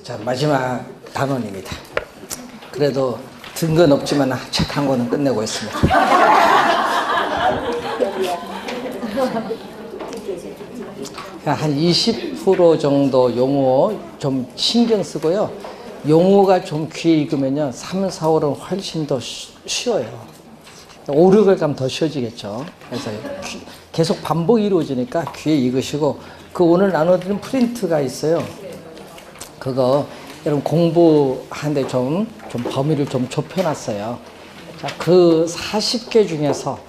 자, 마지막 단원입니다. 그래도 든 건 없지만 책 한 권은 끝내고 있습니다. 한 20% 정도 용어 좀 신경 쓰고요. 용어가 좀 귀에 익으면요. 3, 4, 5는 훨씬 더 쉬워요. 5, 6을 가면 더 쉬워지겠죠. 그래서 계속 반복이 이루어지니까 귀에 익으시고, 그 오늘 나눠드린 프린트가 있어요. 그거 여러분 공부하는데 좀 범위를 좀 좁혀놨어요. 자, 그 40개 중에서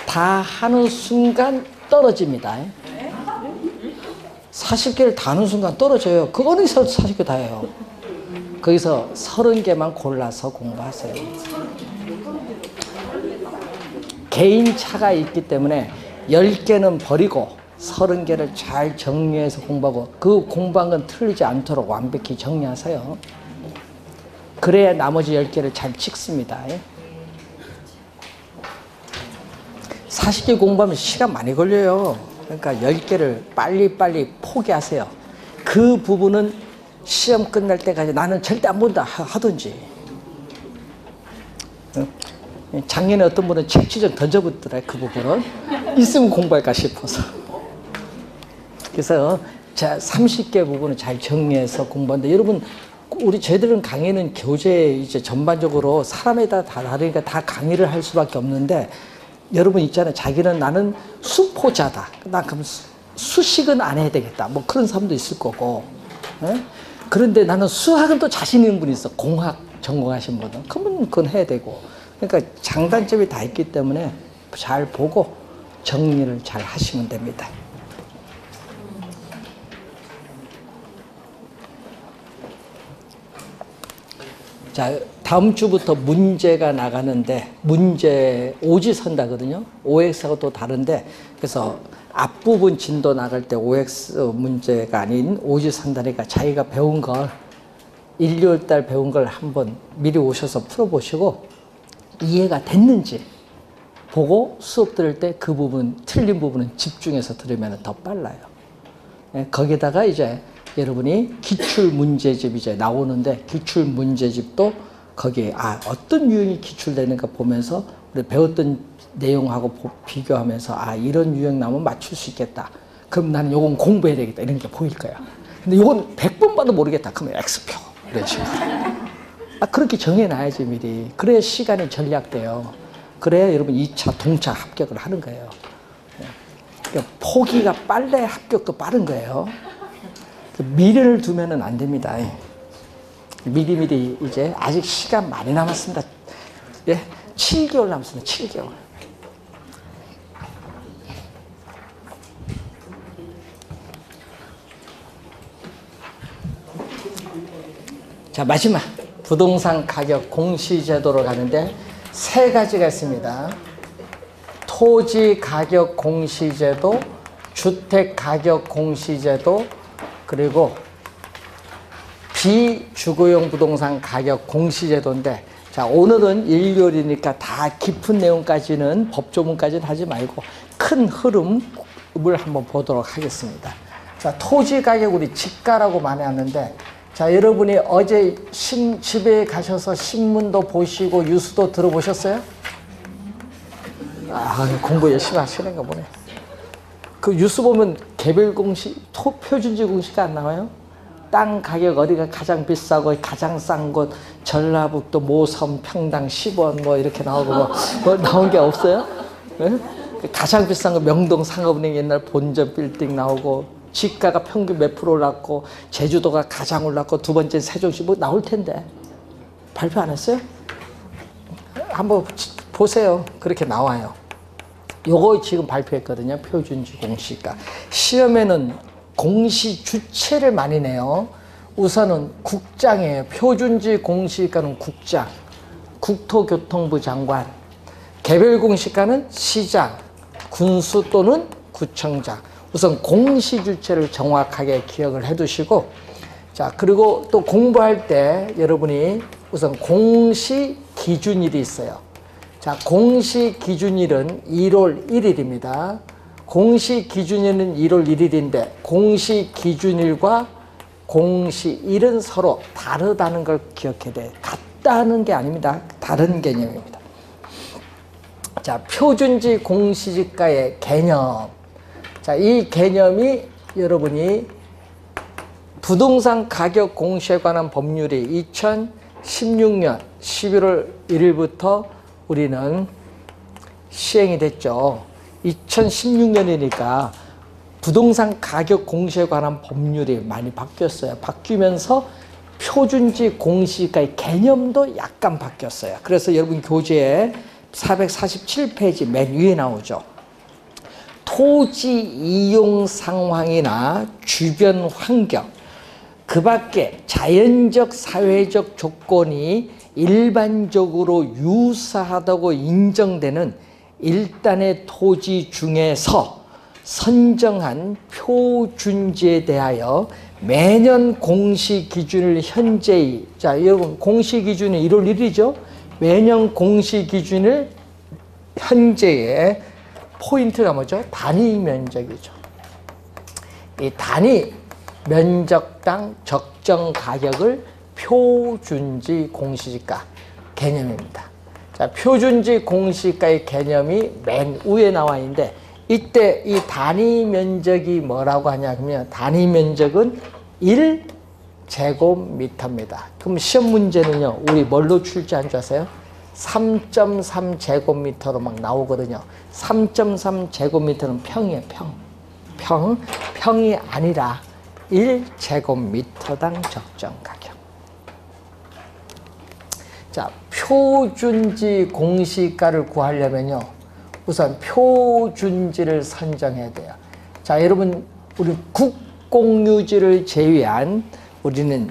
다 하는 순간 떨어집니다. 40개를 다 하는 순간 떨어져요. 그거는 40개 다 해요. 거기서 30개만 골라서 공부하세요. 개인차가 있기 때문에 10개는 버리고 30개를 잘 정리해서 공부하고, 그 공부한 건 틀리지 않도록 완벽히 정리하세요. 그래야 나머지 10개를 잘 찍습니다. 40개 공부하면 시간 많이 걸려요. 그러니까 10개를 빨리빨리 포기하세요. 그 부분은 시험 끝날 때까지 나는 절대 안 본다 하든지. 작년에 어떤 분은 책지좀 던져붙더라. 그 부분은 있으면 공부할까 싶어서. 그래서 자, 30개 부분을 잘 정리해서 공부하는데, 여러분 우리 저희들은 강의는 교재 이제 전반적으로 사람에 따라 다 다르니까 다 강의를 할 수밖에 없는데, 여러분 있잖아요. 자기는 나는 수포자다. 나 그럼 수식은 안 해야 되겠다. 뭐 그런 사람도 있을 거고. 에? 그런데 나는 수학은 또 자신 있는 분이 있어. 공학 전공하신 분은. 그러면 그건 해야 되고. 그러니까 장단점이 다 있기 때문에 잘 보고 정리를 잘 하시면 됩니다. 자, 다음 주부터 문제가 나가는데, 문제 오지선다거든요. OX하고 또 다른데, 그래서 앞부분 진도 나갈 때 OX 문제가 아닌 오지선다니까 자기가 배운 걸, 1, 2월 달 배운 걸 한번 미리 오셔서 풀어보시고 이해가 됐는지 보고 수업 들을 때 그 부분, 틀린 부분은 집중해서 들으면 더 빨라요. 거기다가 이제 여러분이 기출문제집 이제 나오는데, 기출문제집도 거기에 어떤 유형이 기출되는가 보면서 우리 배웠던 내용하고 비교하면서 이런 유형 나오면 맞출 수 있겠다. 그럼 나는 요건 공부해야 되겠다. 이런 게 보일 거야. 근데 요건 100번 봐도 모르겠다. 그러면 X표. 이런 식으로. 그렇게 정해놔야지 미리. 그래야 시간이 전략돼요. 그래야 여러분 2차 동차 합격을 하는 거예요. 그러니까 포기가 빨래 합격도 빠른 거예요. 미래를 두면은 안 됩니다. 미리미리 이제 아직 시간 많이 남았습니다. 예? 7개월 남았습니다. 7개월. 자, 마지막 부동산 가격 공시제도로 가는데 3가지가 있습니다. 토지 가격 공시제도, 주택 가격 공시제도, 그리고 비주거용 부동산 가격 공시제도인데, 자, 오늘은 일요일이니까 다 깊은 내용까지는, 법조문까지는 하지 말고 큰 흐름을 한번 보도록 하겠습니다. 자, 토지 가격 우리 집가라고 많이 하는데, 자, 여러분이 어제 집에 가셔서 신문도 보시고 뉴스도 들어보셨어요? 공부 열심히 하시는가 보네. 그 뉴스 보면 개별 공시, 표준지 공시가 안 나와요? 땅 가격 어디가 가장 비싸고 가장 싼 곳, 전라북도 모섬 평당 10원 뭐 이렇게 나오고 뭐 나온 게 없어요? 네? 가장 비싼 거 명동 상업은행 옛날 본점 빌딩 나오고, 지가가 평균 몇 프로 올랐고, 제주도가 가장 올랐고, 두 번째 세종시 뭐 나올 텐데 발표 안 했어요? 한번 보세요. 그렇게 나와요. 요거 지금 발표했거든요. 표준지 공시가. 시험에는 공시 주체를 많이 내요. 우선은 국장이에요. 표준지 공시가는 국장, 국토교통부 장관. 개별 공시가는 시장, 군수 또는 구청장. 우선 공시 주체를 정확하게 기억을 해 두시고, 자, 그리고 또 공부할 때 여러분이 우선 공시 기준일이 있어요. 자, 공시 기준일은 1월 1일입니다. 공시 기준일은 1월 1일인데 공시 기준일과 공시일은 서로 다르다는 걸 기억해야 돼요. 같다는 게 아닙니다. 다른 개념입니다. 자, 표준지 공시지가의 개념. 자, 이 개념이 여러분이 부동산 가격 공시에 관한 법률이 2016년 11월 1일부터 우리는 시행이 됐죠. 2016년이니까 부동산 가격 공시에 관한 법률이 많이 바뀌었어요. 바뀌면서 표준지 공시지가의 개념도 약간 바뀌었어요. 그래서 여러분 교재에 447페이지 맨 위에 나오죠. 토지 이용 상황이나 주변 환경, 그 밖에 자연적 사회적 조건이 일반적으로 유사하다고 인정되는 일단의 토지 중에서 선정한 표준지에 대하여 매년 공시 기준을 현재의, 자 여러분 공시 기준이 1월 1일이죠. 매년 공시 기준을 현재의 포인트가 뭐죠? 단위 면적이죠. 이 단위 면적당 적정 가격을 표준지 공시지가 개념입니다. 자, 표준지 공시지가의 개념이 맨 위에 나와 있는데 이때 이 단위 면적이 뭐라고 하냐면 단위 면적은 1제곱미터입니다. 그럼 시험 문제는요, 우리 뭘로 출제한 줄 아세요? 3.3제곱미터로 막 나오거든요. 3.3제곱미터는 평이에요, 평이 아니라 1제곱미터당 적정 가격. 자, 표준지 공시가를 구하려면요, 우선 표준지를 선정해야 돼요. 자, 여러분, 우리 국공유지를 제외한, 우리는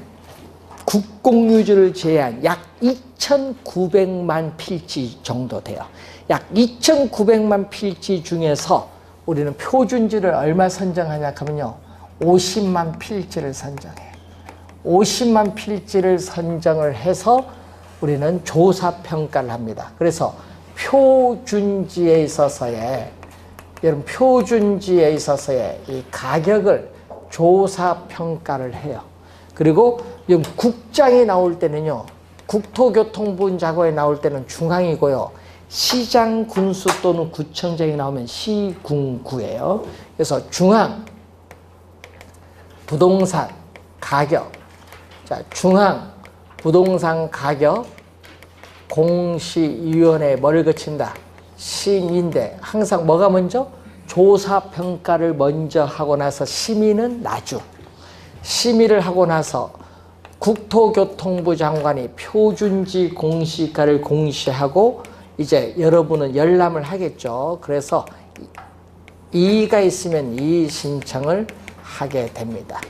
국공유지를 제외한 약 2,900만 필지 정도 돼요. 약 2,900만 필지 중에서 우리는 표준지를 얼마 선정하냐 하면요, 50만 필지를 선정해요. 50만 필지를 선정을 해서 우리는 조사평가를 합니다. 그래서 표준지에 있어서의, 여러분 표준지에 있어서의 이 가격을 조사평가를 해요. 그리고 국장이 나올 때는요, 국토교통부 자료에 나올 때는 중앙이고요, 시장, 군수 또는 구청장이 나오면 시군구예요. 그래서 중앙 부동산 가격, 자, 중앙 부동산 가격 공시위원회에 뭐를 거친다? 심의인데 항상 뭐가 먼저? 조사평가를 먼저 하고 나서 심의는 나중. 심의를 하고 나서 국토교통부 장관이 표준지 공시가를 공시하고 이제 여러분은 열람을 하겠죠. 그래서 이의가 있으면 이의 신청을 하게 됩니다.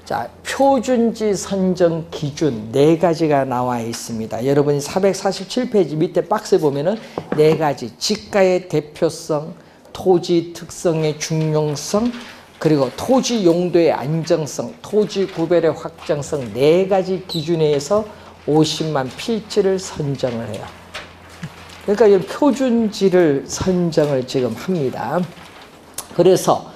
자, 표준지 선정 기준 4가지가 나와 있습니다. 여러분이 447페이지 밑에 박스에 보면은 4가지, 지가의 대표성, 토지 특성의 중용성, 그리고 토지 용도의 안정성, 토지 구별의 확정성 4가지 기준에 의해서 50만 필지를 선정을 해요. 그러니까 이 표준지를 선정을 지금 합니다. 그래서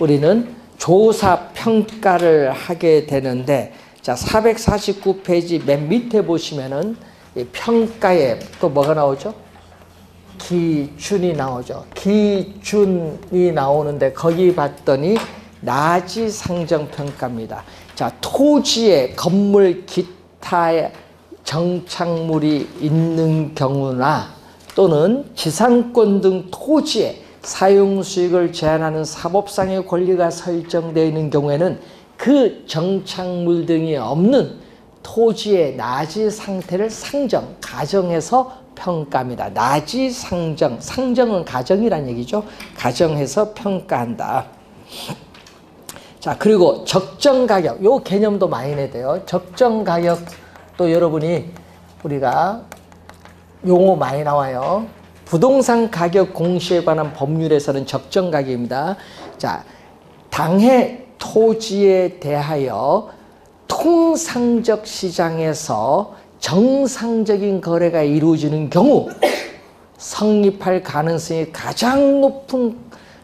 우리는 조사 평가를 하게 되는데, 자, 449페이지 맨 밑에 보시면은 이 평가에 또 뭐가 나오죠? 기준이 나오죠. 기준이 나오는데 거기 봤더니 나지 상정 평가입니다. 자, 토지에 건물 기타 정착물이 있는 경우나 또는 지상권 등 토지에 사용수익을 제한하는 사법상의 권리가 설정되어 있는 경우에는 그 정착물 등이 없는 토지의 나지 상태를 상정, 가정해서 평가합니다. 나지 상정, 상정은 가정이란 얘기죠. 가정해서 평가한다. 자, 그리고 적정 가격, 요 개념도 많이 내야 돼요. 적정 가격 또 여러분이 우리가 용어 많이 나와요. 부동산 가격 공시에 관한 법률에서는 적정 가격입니다. 자, 당해 토지에 대하여 통상적 시장에서 정상적인 거래가 이루어지는 경우 성립할 가능성이 가장 높은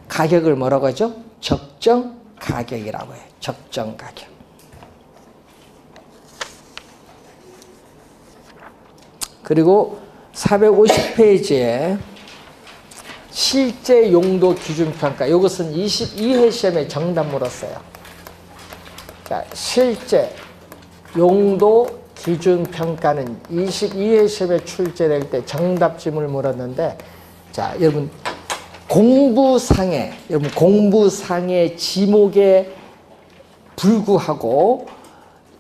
가격을 뭐라고 하죠? 적정 가격이라고 해요. 적정 가격. 그리고 450페이지에 실제 용도 기준 평가. 이것은 22회 시험에 정답 물었어요. 자, 실제 용도 기준 평가는 22회 시험에 출제될 때 정답지문을 물었는데, 자, 여러분 공부상의 지목에 불구하고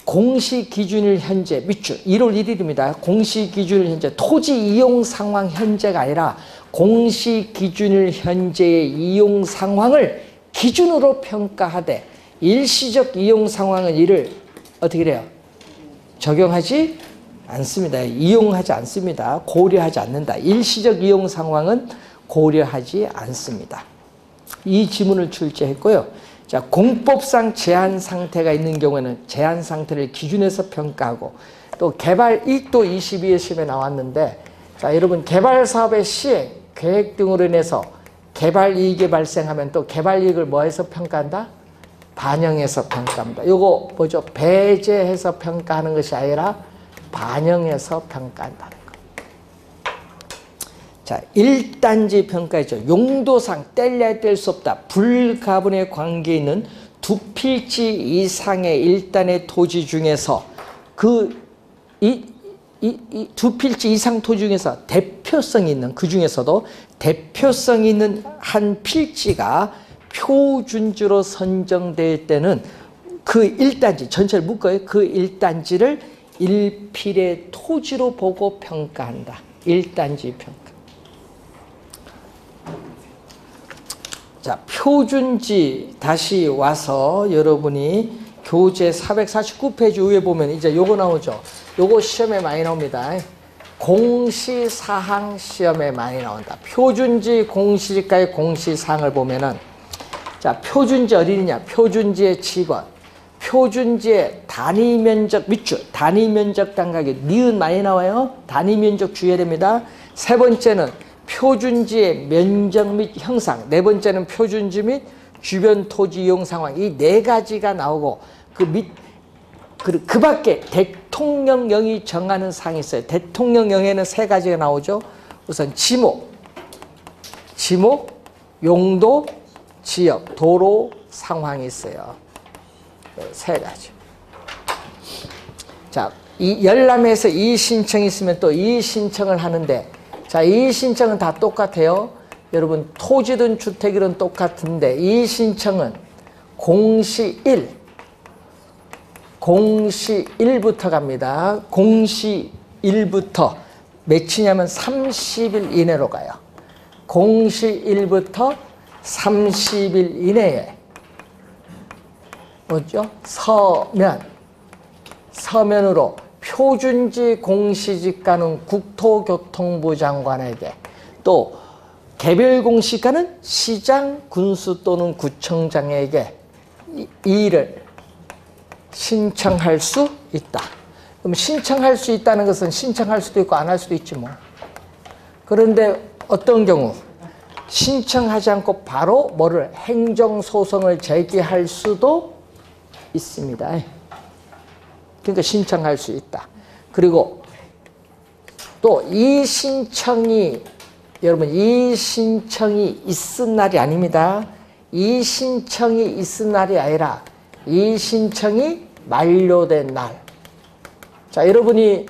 공시 기준일 현재 밑줄 1월 1일입니다. 공시 기준일 현재 토지 이용 상황 현재가 아니라 공시 기준일 현재의 이용 상황을 기준으로 평가하되 일시적 이용 상황은 이를 어떻게 해요? 적용하지 않습니다. 이용하지 않습니다. 고려하지 않는다. 일시적 이용 상황은 고려하지 않습니다. 이 지문을 출제했고요. 자, 공법상 제한 상태가 있는 경우에는 제한 상태를 기준해서 평가하고, 또 개발 이익도 22회 시험에 나왔는데, 자, 여러분 개발 사업의 시행, 계획 등으로 인해서 개발 이익이 발생하면 또 개발 이익을 뭐해서 평가한다? 반영해서 평가합니다. 요거 뭐죠? 배제해서 평가하는 것이 아니라 반영해서 평가한다는 거. 자, 1단지 평가이죠. 용도상 뗄래야 뗄 수 없다. 불가분의 관계에 있는 두 필지 이상의 일단의 토지 중에서 두 필지 이상 토지 중에서 대표성이 있는, 그 중에서도 대표성이 있는 한 필지가 표준지로 선정될 때는 그 1단지, 전체를 묶어요. 그 1단지를 1필의 토지로 보고 평가한다. 1단지 평가. 자, 표준지 다시 와서 여러분이 교재 449페이지 위에 보면 이제 요거 나오죠. 요거 시험에 많이 나옵니다. 공시사항 시험에 많이 나온다. 표준지 공시지가의 공시사항을 보면은, 자, 표준지 어디 있느냐? 표준지의 직원, 표준지의 단위 면적 밑줄, 단위 면적 단가기, 니은 많이 나와요. 단위 면적 주의해야 됩니다. 세 번째는 표준지의 면적 및 형상, 네 번째는 표준지 및 주변 토지 이용 상황. 이 네 가지가 나오고, 그 밖에 대통령령이 정하는 사항이 있어요. 대통령령에는 세 가지가 나오죠. 우선 지목, 용도, 지역, 도로 상황이 있어요. 세 가지. 자, 이 열람에서 이의 신청이 있으면 또 이의 신청을 하는데, 자, 이의 신청은 다 똑같아요. 여러분 토지든 주택이든 똑같은데, 이의 신청은 공시 1부터 갑니다. 공시 1부터 며칠냐면 30일 이내로 가요. 공시 1부터 30일 이내에 뭐죠? 서면으로 표준지 공시지가는 국토교통부 장관에게, 또 개별 공시가는 시장, 군수 또는 구청장에게 이의를 신청할 수 있다. 그럼 신청할 수 있다는 것은 신청할 수도 있고 안 할 수도 있지 뭐. 그런데 어떤 경우 신청하지 않고 바로 뭐를 행정소송을 제기할 수도 있습니다. 그러니까 신청할 수 있다. 그리고 또 이 신청이, 여러분 이 신청이 있은 날이 아닙니다. 이 신청이 있은 날이 아니라 이 신청이 만료된 날. 자, 여러분이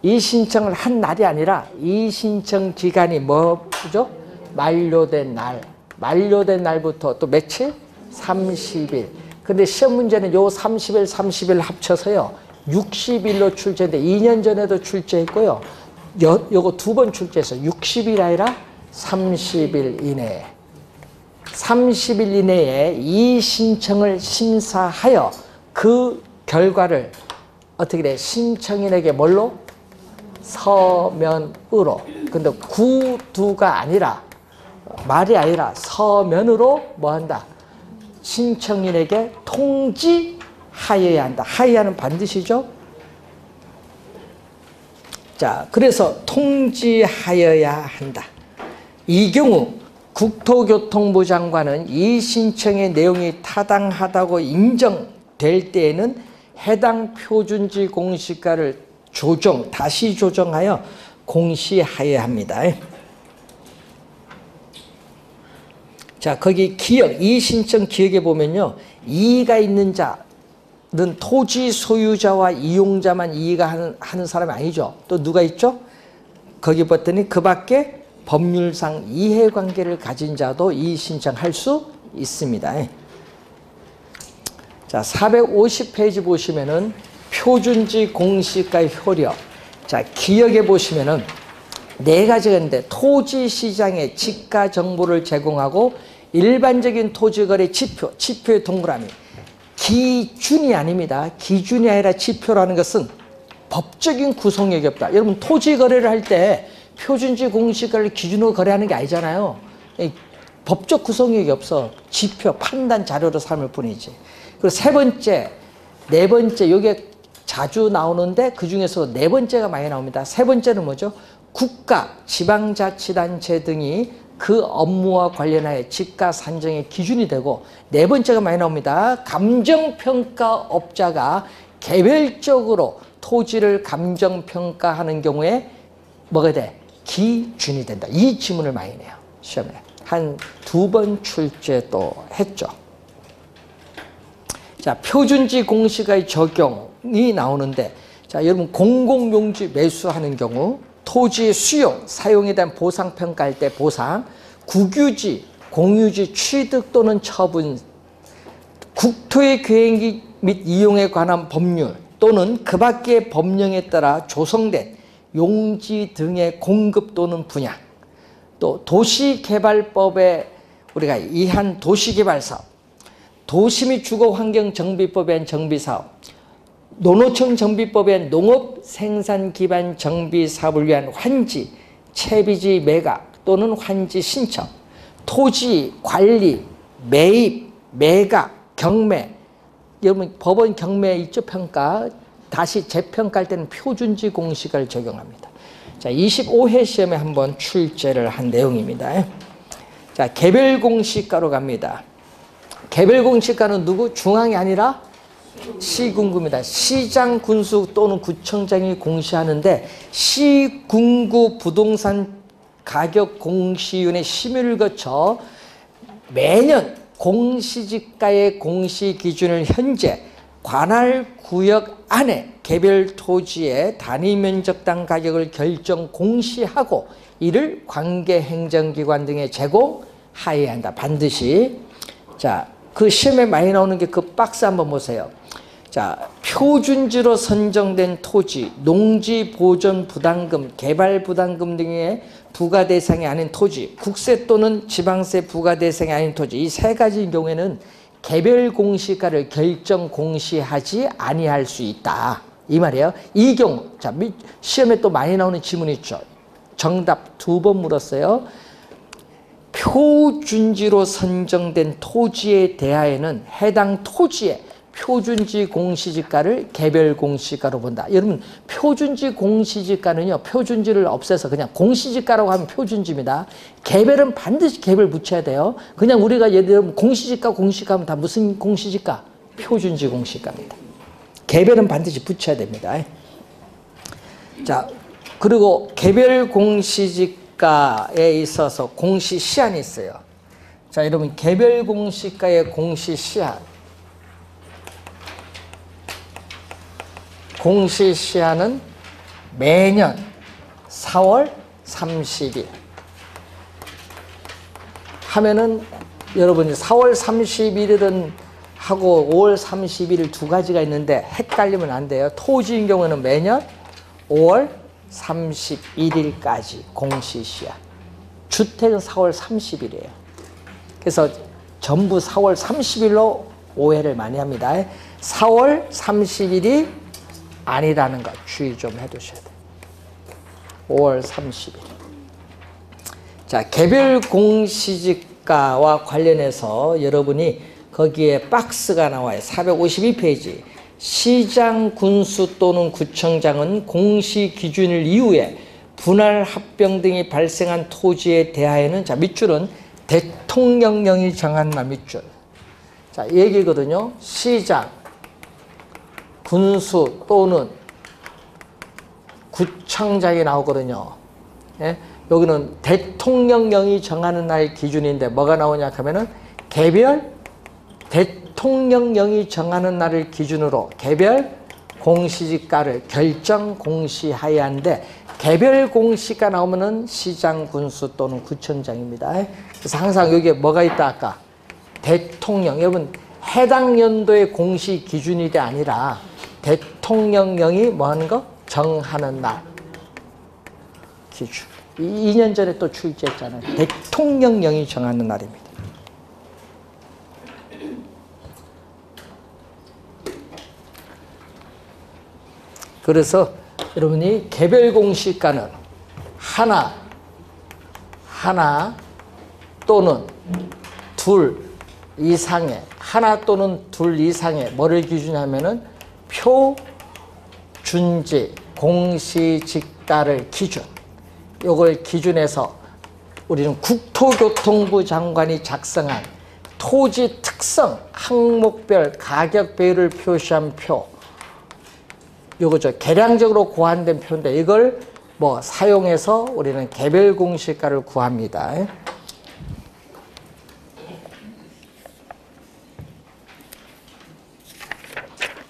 이 신청을 한 날이 아니라 이 신청 기간이 뭐죠? 만료된 날. 만료된 날부터 또 며칠? 30일. 근데 시험 문제는 요 30일 합쳐서요 60일로 출제인데 2년 전에도 출제했고요. 요거 두 번 출제해서 60일 아니라 30일 이내에. 30일 이내에 이 신청을 심사하여 그 결과를 어떻게 돼? 신청인에게 뭘로? 서면으로. 근데 구두가 아니라, 말이 아니라 서면으로 뭐 한다? 신청인에게 통지하여야 한다. 하여야는 반드시죠? 자, 그래서 통지하여야 한다. 이 경우 국토교통부 장관은 이 신청의 내용이 타당하다고 인정될 때에는 해당 표준지 공시가를 다시 조정하여 공시하여야 합니다. 자, 거기 기역, 이의신청 기역에 보면요, 이의가 있는 자는 토지 소유자와 이용자만 이의가 하는 사람이 아니죠. 또 누가 있죠? 거기 봤더니 그 밖에 법률상 이해관계를 가진 자도 이의신청할 수 있습니다. 자, 450페이지 보시면은 표준지 공시가 효력. 자, 기역에 보시면은 4가지가 있는데, 토지 시장의 지가 정보를 제공하고 일반적인 토지거래 지표의 동그라미. 기준이 아닙니다. 기준이 아니라 지표라는 것은 법적인 구성력이 없다. 여러분, 토지 거래를 할 때 표준지 공시가를 기준으로 거래하는 게 아니잖아요. 법적 구성력이 없어. 지표, 판단 자료로 삼을 뿐이지. 그리고 세 번째, 네 번째, 이게 자주 나오는데 그 중에서 네 번째가 많이 나옵니다. 세 번째는 뭐죠? 국가, 지방자치단체 등이 그 업무와 관련하여 지가 산정의 기준이 되고, 네 번째가 많이 나옵니다. 감정평가업자가 개별적으로 토지를 감정평가하는 경우에 뭐가 돼? 기준이 된다. 이 지문을 많이 내요. 시험에. 한 2번 출제 또 했죠. 자, 표준지 공시가의 적용이 나오는데, 자, 여러분, 공공용지 매수하는 경우 토지의 수용, 사용에 대한 보상 평가할 때 보상, 국유지, 공유지 취득 또는 처분, 국토의 계획 및 이용에 관한 법률 또는 그 밖의 법령에 따라 조성된 용지 등의 공급 또는 분양, 또 도시개발법에 우리가 이한 도시개발사업, 도시 및 주거환경정비법에 의한 정비사업, 농어촌 정비법에 의한 농업생산기반 정비사업을 위한 환지, 채비지 매각 또는 환지 신청, 토지 관리, 매입, 매각, 경매. 여러분, 법원 경매 있죠? 평가. 다시 재평가할 때는 표준지 공시가를 적용합니다. 자, 25회 시험에 한번 출제를 한 내용입니다. 자, 개별공시가로 갑니다. 개별공시가는 누구? 중앙이 아니라 시군구입니다. 시장, 군수 또는 구청장이 공시하는데, 시군구 부동산 가격 공시위원회 심의를 거쳐 매년 공시지가의 공시 기준을 현재 관할 구역 안에 개별 토지의 단위 면적당 가격을 결정 공시하고 이를 관계 행정기관 등에 제공하여야 한다. 반드시. 자, 그 시험에 많이 나오는 게 그 박스 한번 보세요. 자, 표준지로 선정된 토지, 농지 보존 부담금, 개발 부담금 등의 부과 대상이 아닌 토지, 국세 또는 지방세 부과 대상이 아닌 토지, 이 세 가지 경우에는 개별 공시가를 결정 공시하지 아니할 수 있다. 이 말이에요. 이 경우, 자, 시험에 또 많이 나오는 지문이 있죠. 정답 2번 물었어요. 표준지로 선정된 토지에 대하여는 해당 토지의 표준지 공시지가를 개별 공시가로 본다. 여러분, 표준지 공시지가는요, 표준지를 없애서 그냥 공시지가라고 하면 표준지입니다. 개별은 반드시 개별 붙여야 돼요. 그냥 우리가 예를 들면 공시지가 하면 다 무슨 공시지가? 표준지 공시가입니다. 개별은 반드시 붙여야 됩니다. 자, 그리고 개별 공시지가에 있어서 공시 시한이 있어요. 자, 여러분, 개별 공시가의 공시 시한. 공시 시한은 매년 4월 30일 하면은, 여러분이 4월 31일은 하고 5월 31일 두 가지가 있는데 헷갈리면 안 돼요. 토지인 경우는 매년 5월 31일까지 공시 시한. 주택은 4월 30일이에요. 그래서 전부 4월 30일로 오해를 많이 합니다. 4월 30일이 아니라는 것 주의 좀 해두셔야 돼요. 5월 30일. 자, 개별 공시지가와 관련해서 여러분이 거기에 박스가 나와요. 452페이지. 시장, 군수 또는 구청장은 공시 기준일 이후에 분할 합병 등이 발생한 토지에 대하여는, 자, 밑줄은 대통령령이 정한 밑줄. 자, 얘기거든요. 시장, 군수 또는 구청장이 나오거든요. 예? 여기는 대통령령이 정하는 날 기준인데 뭐가 나오냐 하면은 개별 대통령령이 정하는 날을 기준으로 개별 공시지가를 결정 공시하여야하는데 개별 공시가 나오면은 시장, 군수 또는 구청장입니다. 그래서 항상 여기에 뭐가 있다 아까 대통령, 여러분 해당 연도의 공시 기준이 아니라 대통령령이 뭐 하는 거? 정하는 날 기준. 2년 전에 또 출제했잖아요. 대통령령이 정하는 날입니다. 그래서 여러분이 개별 공시가는 하나 또는 둘 이상의 하나 또는 둘 이상의 뭐를 기준하면은 표준지 공시지가를 기준 요걸 기준해서 우리는 국토교통부 장관이 작성한 토지 특성 항목별 가격 배율을 표시한 표 요거죠. 계량적으로 고안된 표인데 이걸 뭐 사용해서 우리는 개별 공시가를 구합니다.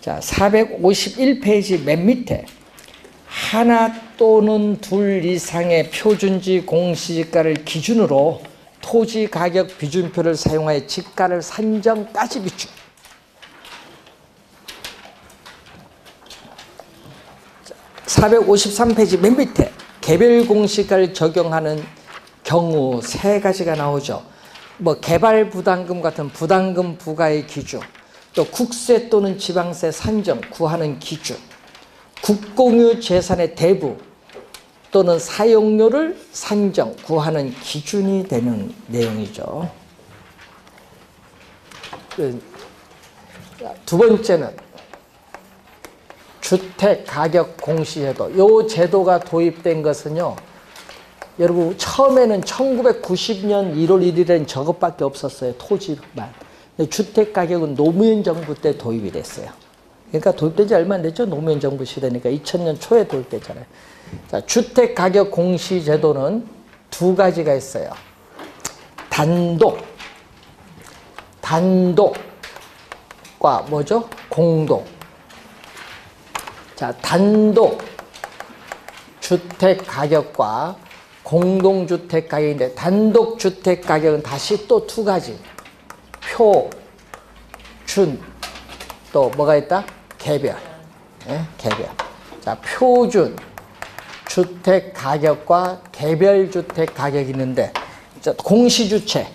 자, 451페이지 맨 밑에 하나 또는 둘 이상의 표준지 공시지가를 기준으로 토지 가격 비준표를 사용하여 지가를 산정까지 비추. 453페이지 맨 밑에 개별 공시가를 적용하는 경우 세 가지가 나오죠. 뭐 개발 부담금 같은 부담금 부과의 기준, 또 국세 또는 지방세 산정 구하는 기준, 국공유 재산의 대부 또는 사용료를 산정 구하는 기준이 되는 내용이죠. 두 번째는 주택가격 공시제도. 이 제도가 도입된 것은요. 여러분 처음에는 1990년 1월 1일엔 저것밖에 없었어요. 토지만. 주택가격은 노무현 정부 때 도입이 됐어요. 그러니까 도입된 지 얼마 안 됐죠. 노무현 정부 시대니까 2000년 초에 도입됐잖아요. 자, 주택가격 공시제도는 두 가지가 있어요. 단독과 뭐죠? 공동. 자, 단독 주택 가격과 공동 주택 가격인데 단독 주택 가격은 다시 또 두 가지. 표준 또 뭐가 있다? 개별. 네? 개별. 자, 표준 주택 가격과 개별 주택 가격이 있는데 자, 공시주택.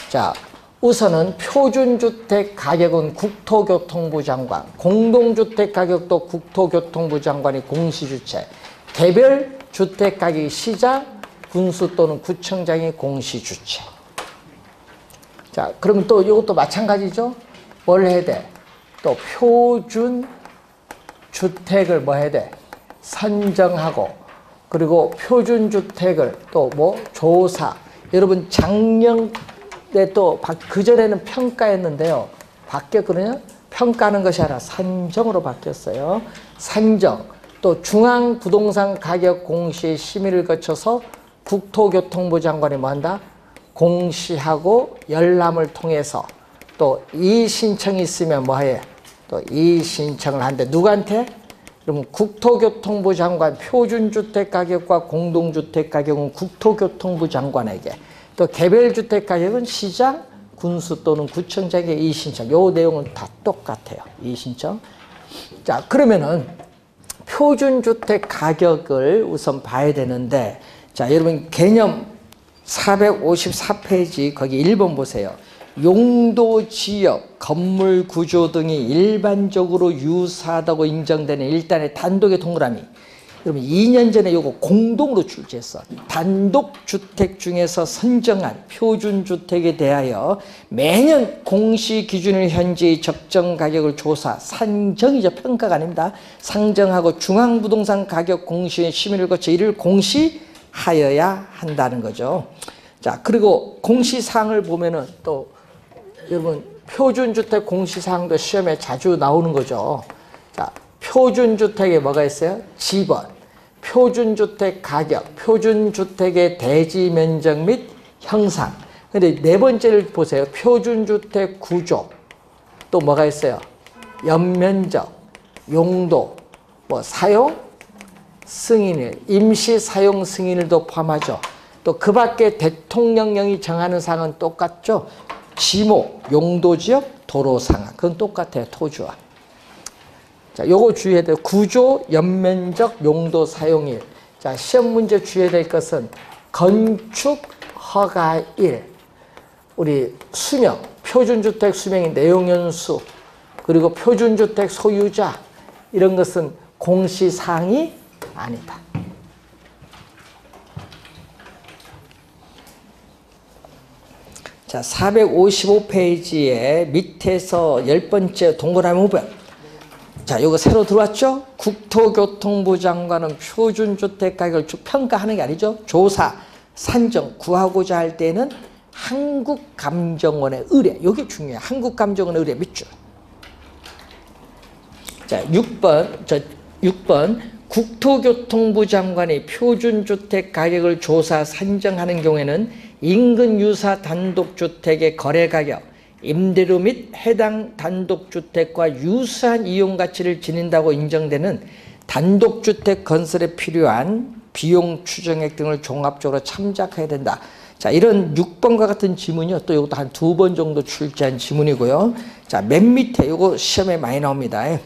자, 우선은 표준주택 가격은 국토교통부 장관, 공동주택 가격도 국토교통부 장관이 공시주택, 개별 주택 가격이 시장, 군수 또는 구청장이 공시주택. 자, 그러면 또 이것도 마찬가지죠? 뭘 해야 돼? 또 표준주택을 뭐 해야 돼? 선정하고, 그리고 표준주택을 또 뭐? 조사. 여러분 작년 또 그전에는 평가였는데요. 바뀌었거든요. 평가하는 것이 아니라 산정으로 바뀌었어요. 산정. 또 중앙부동산가격공시의 심의를 거쳐서 국토교통부 장관이 뭐 한다? 공시하고 열람을 통해서 또 이의신청이 있으면 뭐 해? 또 이의신청을 한대. 누구한테? 그러면 국토교통부 장관 표준주택가격과 공동주택가격은 국토교통부 장관에게, 또 개별주택 가격은 시장, 군수 또는 구청장의 이의신청. 요 내용은 다 똑같아요. 이의신청. 자, 그러면은 표준주택 가격을 우선 봐야 되는데, 자, 여러분 개념 454페이지 거기 1번 보세요. 용도, 지역, 건물 구조 등이 일반적으로 유사하다고 인정되는 일단의 단독의 동그라미. 여러분 2년 전에 요거 공동으로 출제했어. 단독주택 중에서 선정한 표준주택에 대하여 매년 공시기준일 현재의 적정 가격을 조사, 산정이죠. 평가가 아닙니다. 상정하고 중앙부동산 가격 공시의 심의를 거쳐 이를 공시하여야 한다는 거죠. 자, 그리고 공시사항을 보면은 또 여러분 표준주택 공시사항도 시험에 자주 나오는 거죠. 자, 표준주택에 뭐가 있어요? 지번. 표준주택 가격, 표준주택의 대지 면적 및 형상. 근데 네 번째를 보세요. 표준주택 구조. 또 뭐가 있어요? 연면적, 용도, 뭐 사용 승인일, 임시 사용 승인일도 포함하죠. 또 그 밖에 대통령령이 정하는 사항은 똑같죠. 지목, 용도지역, 도로상황. 그건 똑같아요. 토지와. 자, 요거 주의해야 돼요. 구조, 연면적, 용도, 사용일. 자, 시험 문제 주의해야 될 것은 건축 허가일, 우리 수명, 표준주택 수명의 내용연수, 그리고 표준주택 소유자, 이런 것은 공시사항이 아니다. 자, 455페이지에 밑에서 10번째 동그라미 후변. 자, 이거 새로 들어왔죠? 국토교통부 장관은 표준주택 가격을 평가하는 게 아니죠. 조사, 산정, 구하고자 할 때는 한국감정원의 의뢰. 이게 중요해요. 한국감정원의 의뢰 밑줄. 자, 6번. 국토교통부 장관이 표준주택 가격을 조사, 산정하는 경우에는 인근 유사 단독주택의 거래가격, 임대료 및 해당 단독주택과 유사한 이용가치를 지닌다고 인정되는 단독주택 건설에 필요한 비용 추정액 등을 종합적으로 참작해야 된다. 자, 이런 6번과 같은 지문이요. 또 이것도 한 2번 정도 출제한 지문이고요. 자, 맨 밑에 이거 시험에 많이 나옵니다.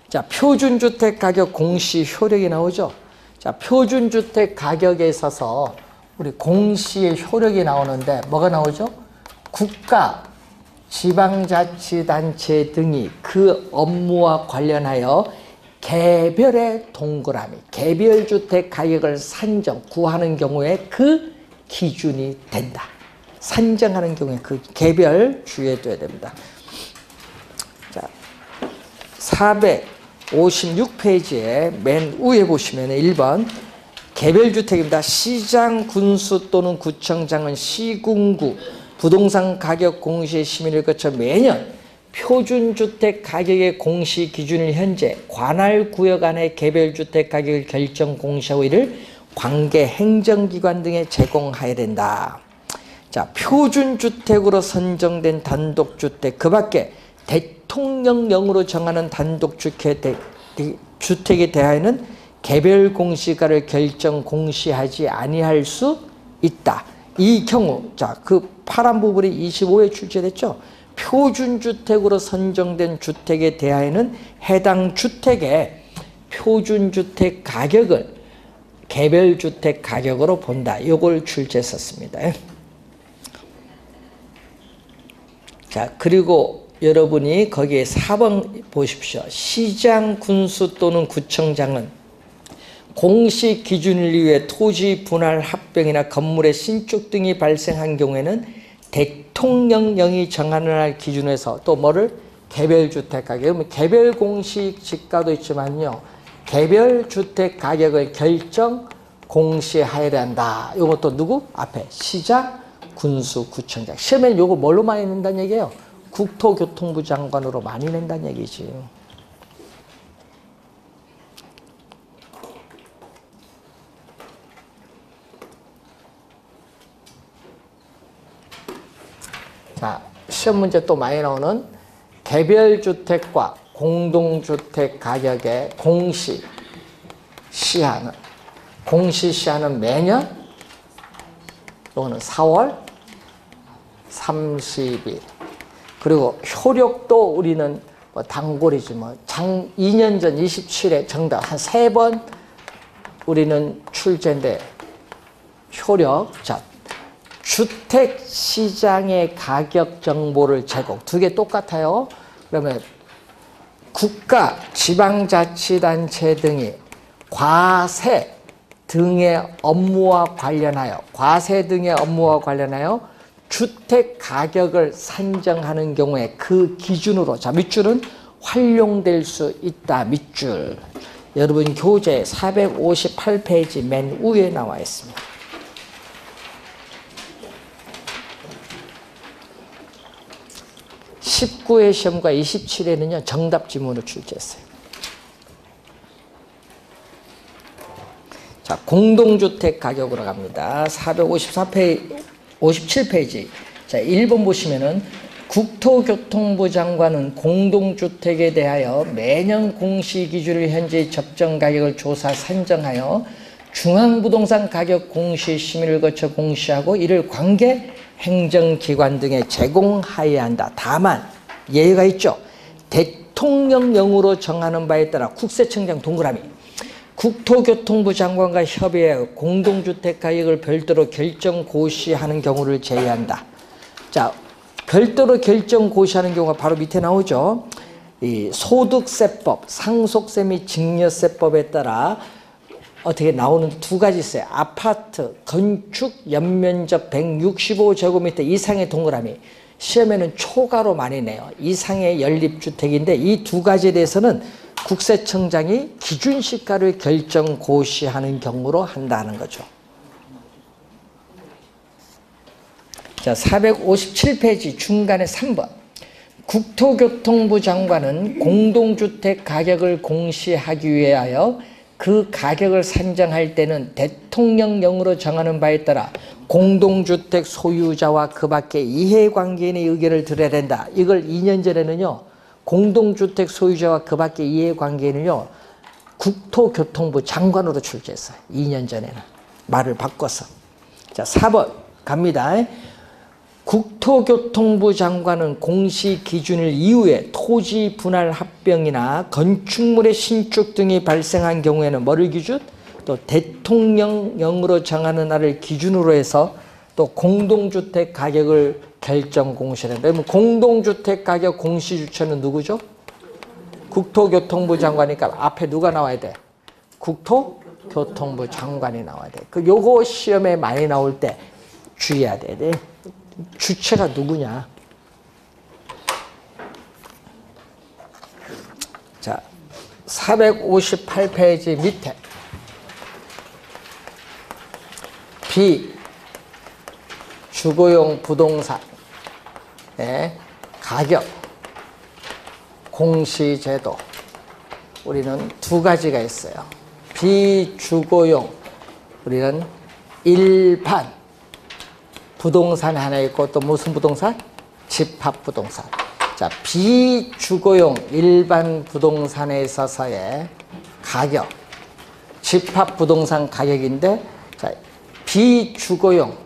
자, 표준주택 가격 공시 효력이 나오죠. 자, 표준주택 가격에 있어서 우리 공시의 효력이 나오는데 뭐가 나오죠? 국가, 지방자치단체 등이 그 업무와 관련하여 개별의 동그라미, 개별주택 가격을 산정, 구하는 경우에 그 기준이 된다. 산정하는 경우에 그 개별 주의해둬야 됩니다. 자, 456페이지에 맨 위에 보시면 1번 개별주택입니다. 시장, 군수 또는 구청장은 시군구 부동산 가격 공시 심의를 거쳐 매년 표준주택 가격의 공시 기준을 현재 관할 구역 안의 개별주택 가격을 결정 공시하고 이를 관계 행정기관 등에 제공해야 된다. 자, 표준주택으로 선정된 단독주택, 그 밖에 대통령령으로 정하는 단독주택에 대하여는 개별 공시가를 결정 공시하지 아니할 수 있다. 이 경우, 자, 그 파란 부분이 25회 출제됐죠. 표준주택으로 선정된 주택에 대하여는 해당 주택의 표준주택 가격을 개별주택 가격으로 본다. 이걸 출제했었습니다. 자, 그리고 여러분이 거기에 4번 보십시오. 시장, 군수 또는 구청장은 공시 기준을 위해 토지 분할 합병이나 건물의 신축 등이 발생한 경우에는 대통령령이 정하는 할 기준에서 또 뭐를 개별주택 가격, 개별 공시 지가도 있지만요, 개별주택 가격을 결정 공시해야 한다. 이것도 누구? 앞에 시장, 군수, 구청장. 시험에는 이거 뭘로 많이 낸다는 얘기예요? 국토교통부 장관으로 많이 낸다는 얘기지. 자, 시험 문제 또 많이 나오는 개별주택과 공동주택 가격의 공시 시한은 매년, 이거는 4월 30일. 그리고 효력도 우리는 뭐 단골이지 뭐 2년 전 27회 정답 한 3번 우리는 출제인데 효력. 자, 주택시장의 가격 정보를 제공. 두 개 똑같아요. 그러면 국가, 지방자치단체 등이 과세 등의 업무와 관련하여 주택 가격을 산정하는 경우에 그 기준으로, 자, 밑줄은 활용될 수 있다. 밑줄. 여러분 교재 458페이지 맨 위에 나와 있습니다. 19회 시험과 27회는요, 정답 지문으로 출제했어요. 공동주택 가격으로 갑니다. 457페이지. 자, 1번 보시면은 국토교통부 장관은 공동주택에 대하여 매년 공시기준을 현재 적정가격을 조사 산정하여 중앙부동산 가격 공시 심의를 거쳐 공시하고 이를 관계 행정기관 등에 제공하여야 한다. 다만 예외가 있죠. 대통령령으로 정하는 바에 따라 국세청장 동그라미 국토교통부 장관과 협의하여 공동주택 가격을 별도로 결정 고시하는 경우를 제외한다. 자, 별도로 결정 고시하는 경우가 바로 밑에 나오죠. 이 소득세법, 상속세 및 증여세법에 따라 어떻게 나오는 두 가지 있어요. 아파트 건축 연면적 165제곱미터 이상의 동그라미. 시험에는 초과로 많이 내요. 이상의 연립주택인데 이 두 가지에 대해서는 국세청장이 기준시가를 결정 고시하는 경우로 한다는 거죠. 자, 457페이지 중간에 3번. 국토교통부 장관은 공동주택 가격을 공시하기 위하여 그 가격을 산정할 때는 대통령령으로 정하는 바에 따라 공동주택 소유자와 그 밖의 이해관계인의 의견을 들어야 된다. 이걸 2년 전에는요. 공동주택 소유자와 그 밖의 이해관계인은요. 국토교통부 장관으로 출제했어요. 2년 전에는. 말을 바꿔서. 자, 4번 갑니다. 국토교통부 장관은 공시 기준일 이후에 토지 분할 합병이나 건축물의 신축 등이 발생한 경우에는 뭐를 기준? 또 대통령령으로 정하는 날을 기준으로 해서 또 공동주택 가격을 결정 공시한다. 그러면 공동주택 가격 공시 주체는 누구죠? 국토교통부 장관이니까 앞에 누가 나와야 돼? 국토교통부 장관이 나와야 돼. 요거 시험에 많이 나올 때 주의해야 돼. 주체가 누구냐? 자, 458페이지 밑에 비주거용 부동산의 가격 공시제도 우리는 두 가지가 있어요. 비주거용 우리는 일반 부동산 하나 있고 또 무슨 부동산? 집합부동산. 자, 비주거용 일반 부동산에 있어서의 가격, 집합부동산 가격인데, 자, 비주거용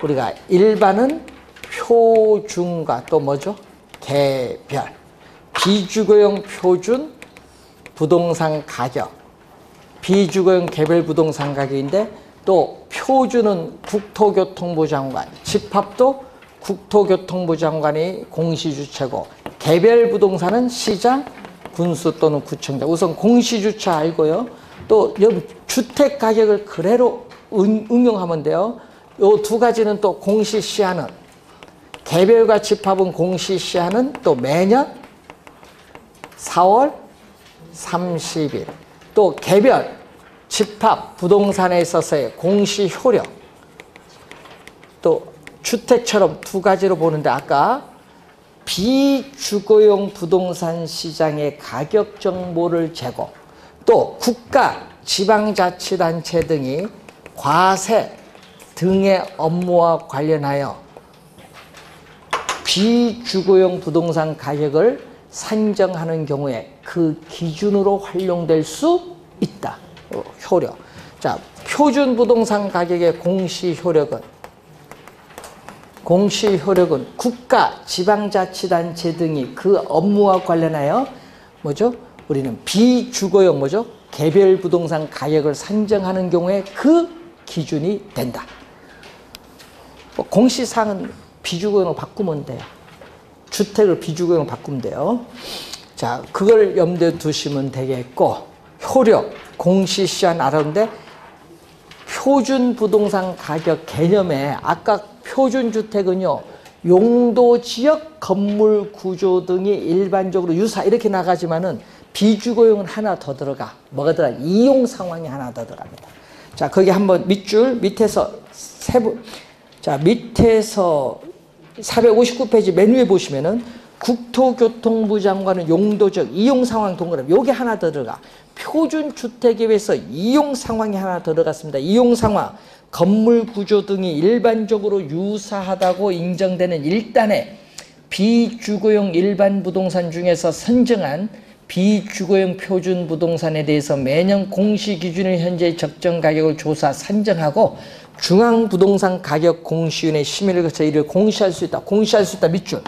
우리가 일반은 표준과 또 뭐죠? 개별. 비주거용 표준 부동산 가격. 비주거용 개별 부동산 가격인데 또 표준은 국토교통부 장관, 집합도 국토교통부 장관이 공시주체고 개별 부동산은 시장, 군수 또는 구청장. 우선 공시주체 알고요. 또 주택 가격을 그대로 응용하면 돼요. 요 두 가지는 또 공시시한은 개별과 집합은 공시시한은 또 매년 4월 30일. 또 개별, 집합, 부동산에 있어서의 공시 효력. 또 주택처럼 두 가지로 보는데 아까 비주거용 부동산 시장의 가격 정보를 제공. 또 국가, 지방자치단체 등이 과세 등의 업무와 관련하여 비주거용 부동산 가격을 산정하는 경우에 그 기준으로 활용될 수 있다. 효력. 자, 표준 부동산 가격의 공시 효력은 국가, 지방자치단체 등이 그 업무와 관련하여 뭐죠? 우리는 비주거용 뭐죠? 개별 부동산 가격을 산정하는 경우에 그 기준이 된다. 공시사항은 비주거용으로 바꾸면 돼요. 주택을 비주거용으로 바꾸면 돼요. 자, 그걸 염두에 두시면 되겠고, 효력, 공시시한 알았는데, 표준 부동산 가격 개념에 아까 표준주택은요, 용도, 지역, 건물, 구조 등이 일반적으로 유사 이렇게 나가지만은 비주거용은 하나 더 들어가. 뭐가 들어가? 이용 상황이 하나 더 들어갑니다. 자, 거기 한번 밑줄, 밑에서 자, 밑에서 459페이지 맨 위에 보시면은 국토교통부 장관은 용도적 이용상황 동그라미 요게 하나 더 들어가. 표준주택에 이용상황이 하나 더 들어갔습니다. 이용상황 건물 구조 등이 일반적으로 유사하다고 인정되는 1단의 비주거용 일반 부동산 중에서 선정한 비주거용 표준 부동산에 대해서 매년 공시기준의 현재 적정 가격을 조사 산정하고 중앙부동산 가격 공시위원회 심의를 거쳐 이를 공시할 수 있다. 공시할 수 있다 밑줄.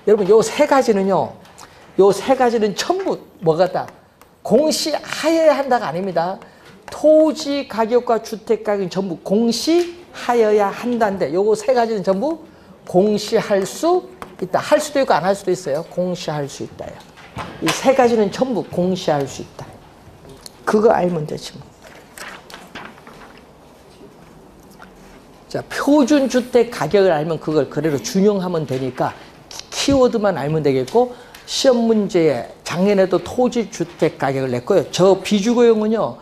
여러분 요 세 가지는요. 요 세 가지는 전부 뭐가다? 공시하여야 한다가 아닙니다. 토지 가격과 주택 가격은 전부 공시하여야 한다인데 요거 세 가지는 전부 공시할 수 있다. 할 수도 있고 안 할 수도 있어요. 공시할 수 있다요. 이 세 가지는 전부 공시할 수 있다. 그거 알면 되지 뭐. 자, 표준주택 가격을 알면 그걸 그대로 준용하면 되니까 키워드만 알면 되겠고 시험 문제에 작년에도 토지 주택 가격을 냈고요. 저 비주거용은요.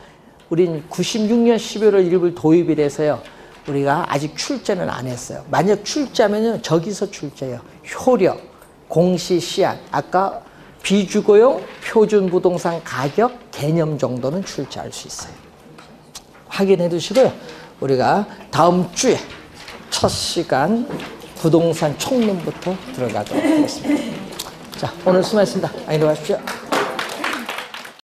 우린 96년 11월 1일 도입이 돼서요. 우리가 아직 출제는 안 했어요. 만약 출제하면요. 저기서 출제해요. 효력, 공시, 시한. 아까 비주거용 표준부동산 가격 개념 정도는 출제할 수 있어요. 확인해 두시고요. 우리가 다음 주에 첫 시간 부동산 총론부터 들어가도록 하겠습니다. 자, 오늘 수고하셨습니다. 안녕히 들어가십시오.